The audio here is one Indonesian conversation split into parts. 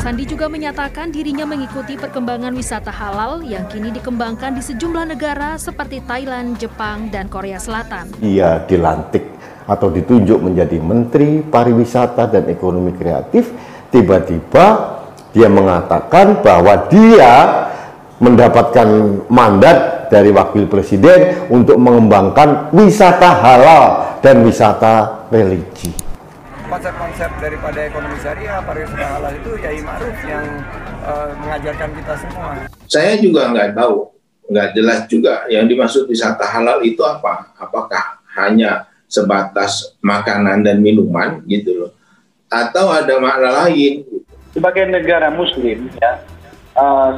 Sandi juga menyatakan dirinya mengikuti perkembangan wisata halal yang kini dikembangkan di sejumlah negara seperti Thailand, Jepang, dan Korea Selatan. Ia dilantik atau ditunjuk menjadi Menteri Pariwisata dan Ekonomi Kreatif. Tiba-tiba dia mengatakan bahwa dia mendapatkan mandat dari Wakil Presiden untuk mengembangkan wisata halal dan wisata religi. Konsep-konsep daripada ekonomi syariah, pariwisata halal itu Yai Ma'ruf yang mengajarkan kita semua. Saya juga nggak tahu, nggak jelas juga yang dimaksud wisata halal itu apa. Apakah hanya sebatas makanan dan minuman gitu loh, atau ada makna lain? Sebagai negara Muslim, ya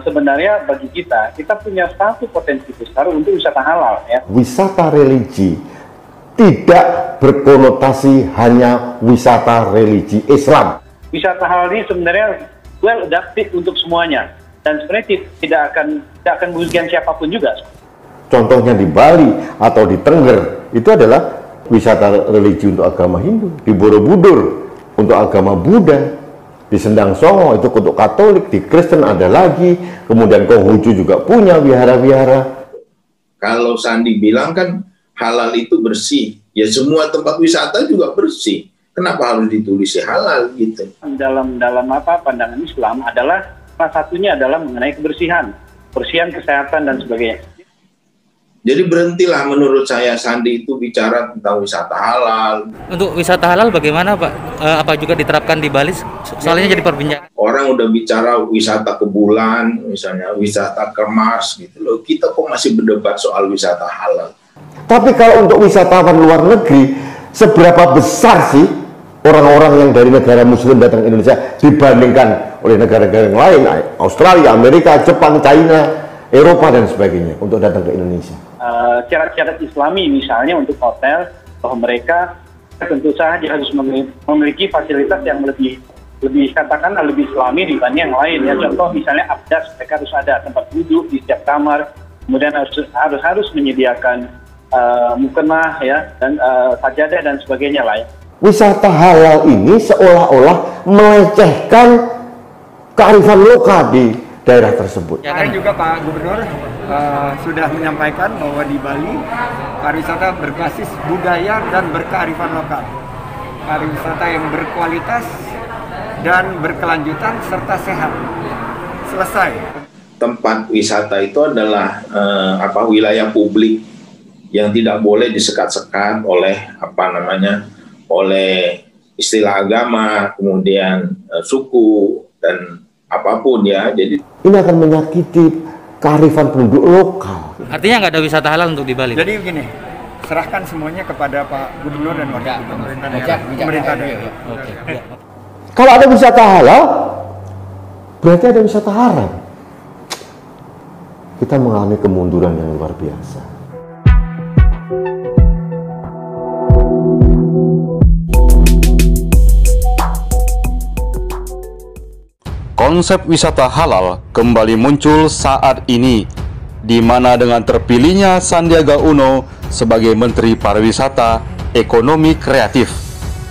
sebenarnya bagi kita punya satu potensi besar untuk wisata halal, ya. Wisata religi tidak berkonotasi hanya wisata religi Islam. Wisata halal ini sebenarnya well adapted untuk semuanya dan sebenarnya tidak akan merugikan siapapun juga. Contohnya di Bali atau di Tengger itu adalah wisata religi untuk agama Hindu, di Borobudur untuk agama Buddha, di Sendang Songo itu untuk Katolik, di Kristen ada lagi, kemudian Konghucu juga punya wihara-wihara. Kalau Sandi bilang kan halal itu bersih, ya semua tempat wisata juga bersih. Kenapa harus ditulis halal gitu? Dalam pandangan Islam adalah salah satunya adalah mengenai kebersihan, kesehatan dan sebagainya. Jadi berhentilah menurut saya Sandi itu bicara tentang wisata halal. Untuk wisata halal bagaimana Pak? Apa juga diterapkan di Bali? Soalnya jadi perbincangan. Orang udah bicara wisata ke bulan, misalnya wisata ke Mars gitu loh. Kita kok masih berdebat soal wisata halal? Tapi kalau untuk wisatawan luar negeri, seberapa besar sih orang-orang yang dari negara Muslim datang ke Indonesia dibandingkan oleh negara-negara yang lain, Australia, Amerika, Jepang, China, Eropa dan sebagainya untuk datang ke Indonesia? Syarat-syarat Islami misalnya untuk hotel, bahwa mereka tentu saja harus memiliki fasilitas yang lebih katakanlah lebih Islami dibanding yang lain. Ya contoh misalnya abdas, mereka harus ada tempat duduk di setiap kamar, kemudian harus menyediakan mukena ya dan sajadah dan sebagainya lah ya. Wisata halal ini seolah-olah melecehkan kearifan lokal di daerah tersebut. Kemarin juga Pak Gubernur sudah menyampaikan bahwa di Bali pariwisata berbasis budaya dan berkearifan lokal. Pariwisata yang berkualitas dan berkelanjutan serta sehat. Selesai. Tempat wisata itu adalah wilayah publik yang tidak boleh disekat-sekat oleh oleh istilah agama, kemudian suku dan apapun ya. Jadi ini akan menyakiti kearifan penduduk lokal. Artinya nggak ada wisata halal untuk di Bali. Jadi begini, serahkan semuanya kepada Pak Gubernur dan Wakil Pemerintah daerah. Kalau ada wisata halal, berarti ada wisata haram. Kita mengalami kemunduran yang luar biasa. Konsep wisata halal kembali muncul saat ini, di mana dengan terpilihnya Sandiaga Uno sebagai Menteri Pariwisata Ekonomi Kreatif.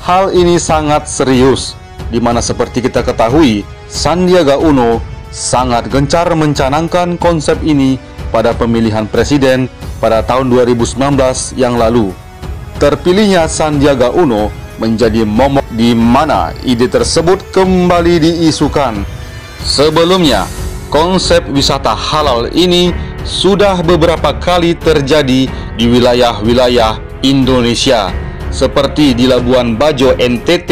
Hal ini sangat serius, di mana seperti kita ketahui, Sandiaga Uno sangat gencar mencanangkan konsep ini pada pemilihan presiden pada tahun 2019 yang lalu. Terpilihnya Sandiaga Uno menjadi momok di mana ide tersebut kembali diisukan. Sebelumnya, konsep wisata halal ini sudah beberapa kali terjadi di wilayah-wilayah Indonesia, seperti di Labuan Bajo, NTT,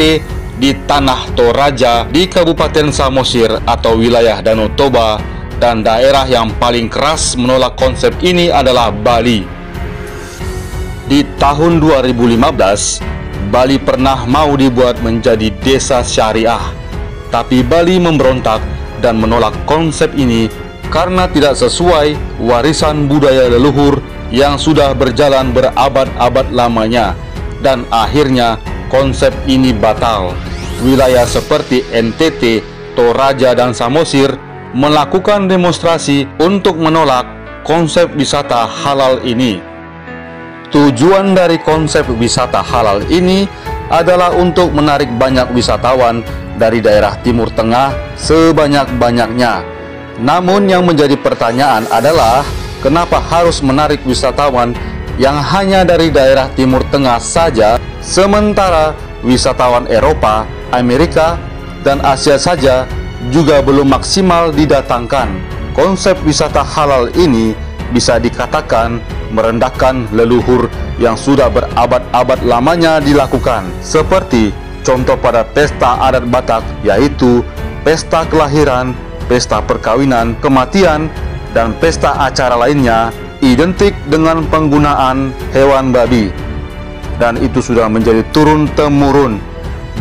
di Tanah Toraja, di Kabupaten Samosir atau wilayah Danau Toba, dan daerah yang paling keras menolak konsep ini adalah Bali. Di tahun 2015, Bali pernah mau dibuat menjadi desa syariah, tapi Bali memberontak dan menolak konsep ini karena tidak sesuai warisan budaya leluhur yang sudah berjalan berabad-abad lamanya, dan akhirnya konsep ini batal. Wilayah seperti NTT, Toraja, dan Samosir melakukan demonstrasi untuk menolak konsep wisata halal ini. Tujuan dari konsep wisata halal ini adalah untuk menarik banyak wisatawan dari daerah Timur Tengah sebanyak-banyaknya. Namun yang menjadi pertanyaan adalah kenapa harus menarik wisatawan yang hanya dari daerah Timur Tengah saja, sementara wisatawan Eropa, Amerika, dan Asia saja juga belum maksimal didatangkan. Konsep wisata halal ini bisa dikatakan merendahkan leluhur yang sudah berabad-abad lamanya dilakukan, seperti contoh pada pesta adat Batak, yaitu pesta kelahiran, pesta perkawinan, kematian, dan pesta acara lainnya identik dengan penggunaan hewan babi. Dan itu sudah menjadi turun-temurun.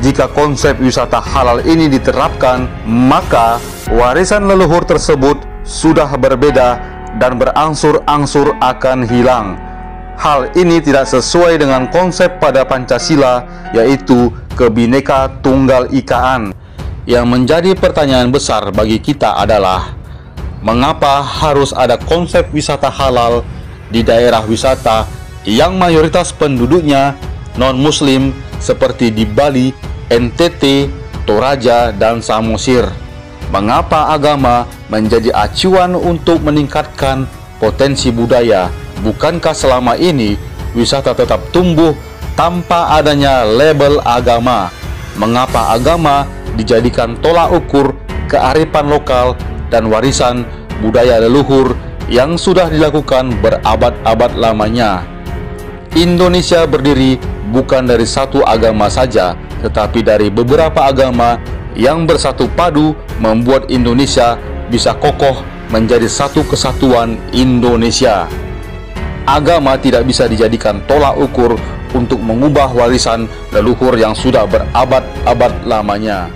Jika konsep wisata halal ini diterapkan, maka warisan leluhur tersebut sudah berbeda dan berangsur-angsur akan hilang. Hal ini tidak sesuai dengan konsep pada Pancasila, yaitu Kebineka Tunggal Ikaan. Yang menjadi pertanyaan besar bagi kita adalah, mengapa harus ada konsep wisata halal di daerah wisata yang mayoritas penduduknya non-muslim seperti di Bali, NTT, Toraja, dan Samosir? Mengapa agama menjadi acuan untuk meningkatkan potensi budaya? Bukankah selama ini wisata tetap tumbuh tanpa adanya label agama? Mengapa agama dijadikan tolak ukur kearifan lokal dan warisan budaya leluhur yang sudah dilakukan berabad-abad lamanya? Indonesia berdiri bukan dari satu agama saja, tetapi dari beberapa agama yang bersatu padu membuat Indonesia bisa kokoh menjadi satu kesatuan Indonesia. Agama tidak bisa dijadikan tolak ukur untuk mengubah warisan leluhur yang sudah berabad-abad lamanya.